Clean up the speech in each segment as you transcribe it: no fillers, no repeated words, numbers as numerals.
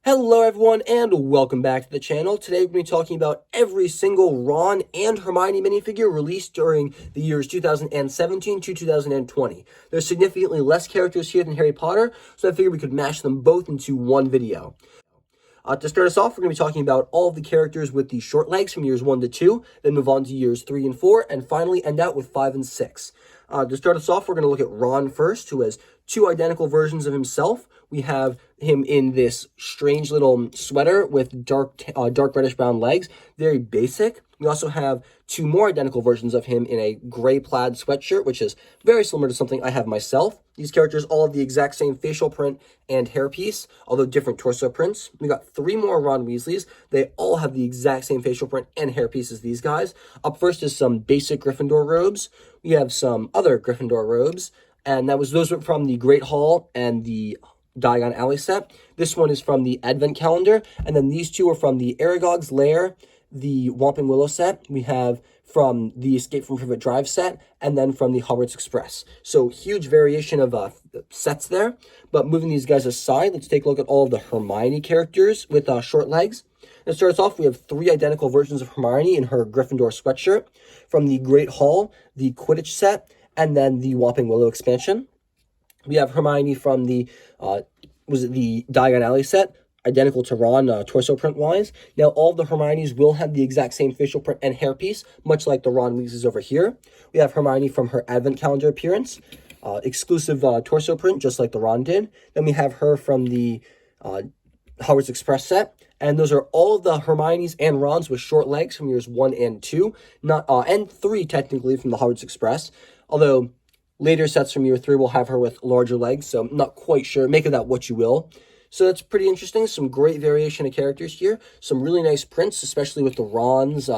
Hello everyone and welcome back to the channel. Today we're going to be talking about every single Ron and Hermione minifigure released during the years 2017 to 2020. There's significantly less characters here than Harry Potter, so I figured we could mash them both into one video. To start us off, we're going to be talking about all of the characters with the short legs from years 1 to 2, then move on to years 3 and 4, and finally end out with 5 and 6. To start us off, we're going to look at Ron first, who has two identical versions of himself. We have him in this strange little sweater with dark reddish brown legs, very basic. We also have two more identical versions of him in a gray plaid sweatshirt, which is very similar to something I have myself. These characters all have the exact same facial print and hairpiece, although different torso prints. We got three more Ron Weasleys. They all have the exact same facial print and hairpiece as these guys. Up first is some basic Gryffindor robes. We have some other Gryffindor robes, and those were from the Great Hall and the Diagon Alley set. This one is from the Advent Calendar, and then these two are from the Aragog's Lair, the Whomping Willow set. We have from the Escape from Privet Drive set, and then from the Hogwarts Express. So huge variation of sets there. But moving these guys aside, let's take a look at all of the Hermione characters with short legs. To start us off, we have three identical versions of Hermione in her Gryffindor sweatshirt from the Great Hall, the Quidditch set, and then the Whomping Willow expansion. We have Hermione from the Diagon Alley set, identical to Ron torso print-wise. Now, all of the Hermiones will have the exact same facial print and hairpiece, much like the Ron Weasleys over here. We have Hermione from her Advent Calendar appearance, exclusive torso print, just like the Ron did. Then we have her from the Hogwarts Express set. And those are all of the Hermiones and Rons with short legs from years 1 and 2, and 3 technically from the Hogwarts Express. Although later sets from year 3 will have her with larger legs, so I'm not quite sure. Make of that what you will. So that's pretty interesting. Some great variation of characters here. Some really nice prints, especially with the Ron's,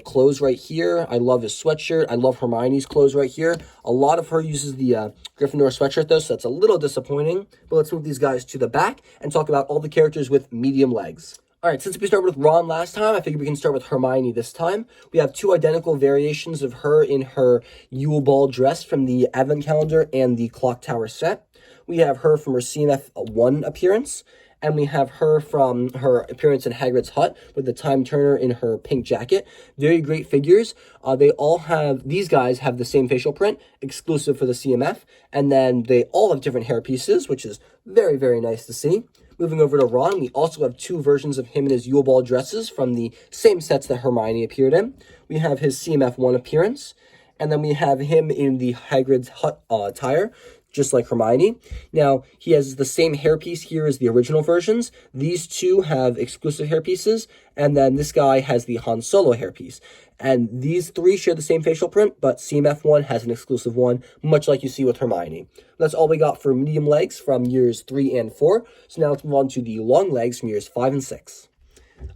clothes right here. I love his sweatshirt. I love Hermione's clothes right here. A lot of her uses the Gryffindor sweatshirt, though, so that's a little disappointing. But let's move these guys to the back and talk about all the characters with medium legs. All right, since we started with Ron last time, I figured we can start with Hermione this time. We have two identical variations of her in her Yule Ball dress from the Advent Calendar and the Clock Tower set. We have her from her CMF 1 appearance, and we have her from her appearance in Hagrid's hut with the Time Turner in her pink jacket. Very great figures. These guys have the same facial print, exclusive for the CMF, and then they all have different hair pieces, which is very, very nice to see. Moving over to Ron, we also have two versions of him in his Yule Ball dresses from the same sets that Hermione appeared in. We have his CMF 1 appearance, and then we have him in the Hagrid's hut attire, just like Hermione. Now, he has the same hairpiece here as the original versions. These two have exclusive hairpieces, and then this guy has the Han Solo hairpiece. And these three share the same facial print, but CMF 1 has an exclusive one, much like you see with Hermione. That's all we got for medium legs from years 3 and 4. So now let's move on to the long legs from years 5 and 6.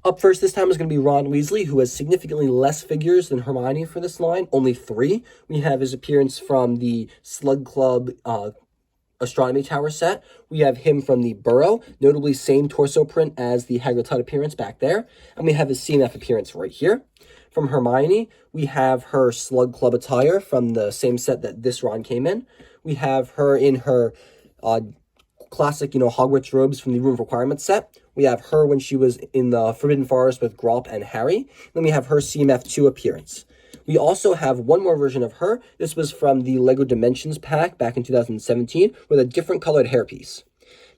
Up first this time is going to be Ron Weasley, who has significantly less figures than Hermione for this line, only 3. We have his appearance from the Slug Club Astronomy Tower set. We have him from the Burrow, notably same torso print as the Hagrid's hut appearance back there. And we have his CMF appearance right here. From Hermione, we have her Slug Club attire from the same set that this Ron came in. We have her in her classic, Hogwarts robes from the Room of Requirements set. We have her when she was in the Forbidden Forest with Grawp and Harry. Then we have her CMF 2 appearance. We also have one more version of her. This was from the LEGO Dimensions pack back in 2017 with a different colored hairpiece.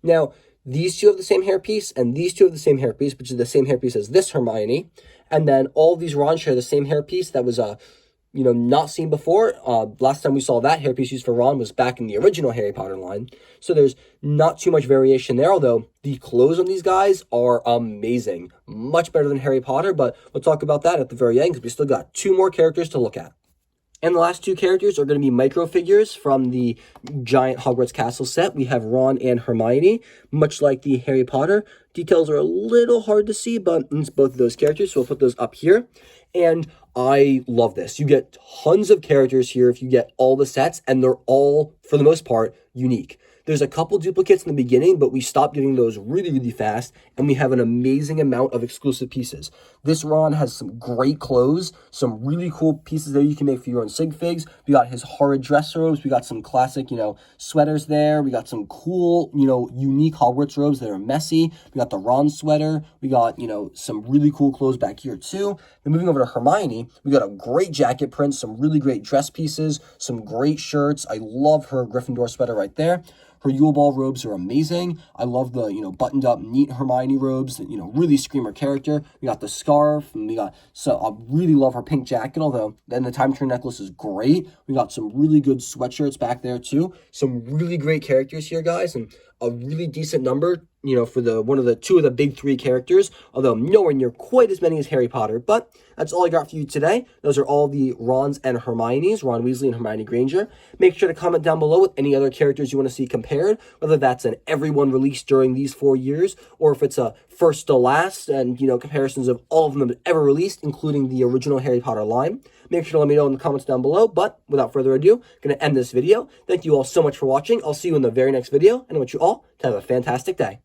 Now, these two have the same hairpiece, and these two have the same hairpiece, which is the same hairpiece as this Hermione. And then all of these Ron share the same hairpiece that was not seen before. Last time we saw that hairpiece used for Ron was back in the original Harry Potter line. So there's not too much variation there, although the clothes on these guys are amazing. Much better than Harry Potter, but we'll talk about that at the very end because we still got two more characters to look at. And the last two characters are going to be Microfigures from the giant Hogwarts Castle set. We have Ron and Hermione, much like the Harry Potter. Details are a little hard to see, but it's both of those characters, so we'll put those up here. And I love this. You get tons of characters here if you get all the sets, and they're all, for the most part, unique. There's a couple duplicates in the beginning, but we stopped getting those really, really fast, and we have an amazing amount of exclusive pieces. This Ron has some great clothes, some really cool pieces there you can make for your own sig figs. We got his horrid dress robes. We got some classic, sweaters there. We got some cool, unique Hogwarts robes that are messy. We got the Ron sweater. We got, some really cool clothes back here too. Then moving over to Hermione, we got a great jacket print, some really great dress pieces, some great shirts. I love her Gryffindor sweater right there. Her Yule Ball robes are amazing. I love the, buttoned up, neat Hermione robes that, really scream her character. We got the scarf, and I really love her pink jacket, although then the Time Turner necklace is great. We got some really good sweatshirts back there too. Some really great characters here, guys, and a really decent number, for two of the big three characters, although nowhere near quite as many as Harry Potter. But that's all I got for you today. Those are all the Rons and Hermiones, Ron Weasley and Hermione Granger. Make sure to comment down below with any other characters you want to see compared, whether that's an everyone released during these 4 years, or if it's a first to last, and, comparisons of all of them ever released, including the original Harry Potter line. Make sure to let me know in the comments down below. But without further ado, I'm going to end this video. Thank you all so much for watching. I'll see you in the very next video, and I want you all to have a fantastic day.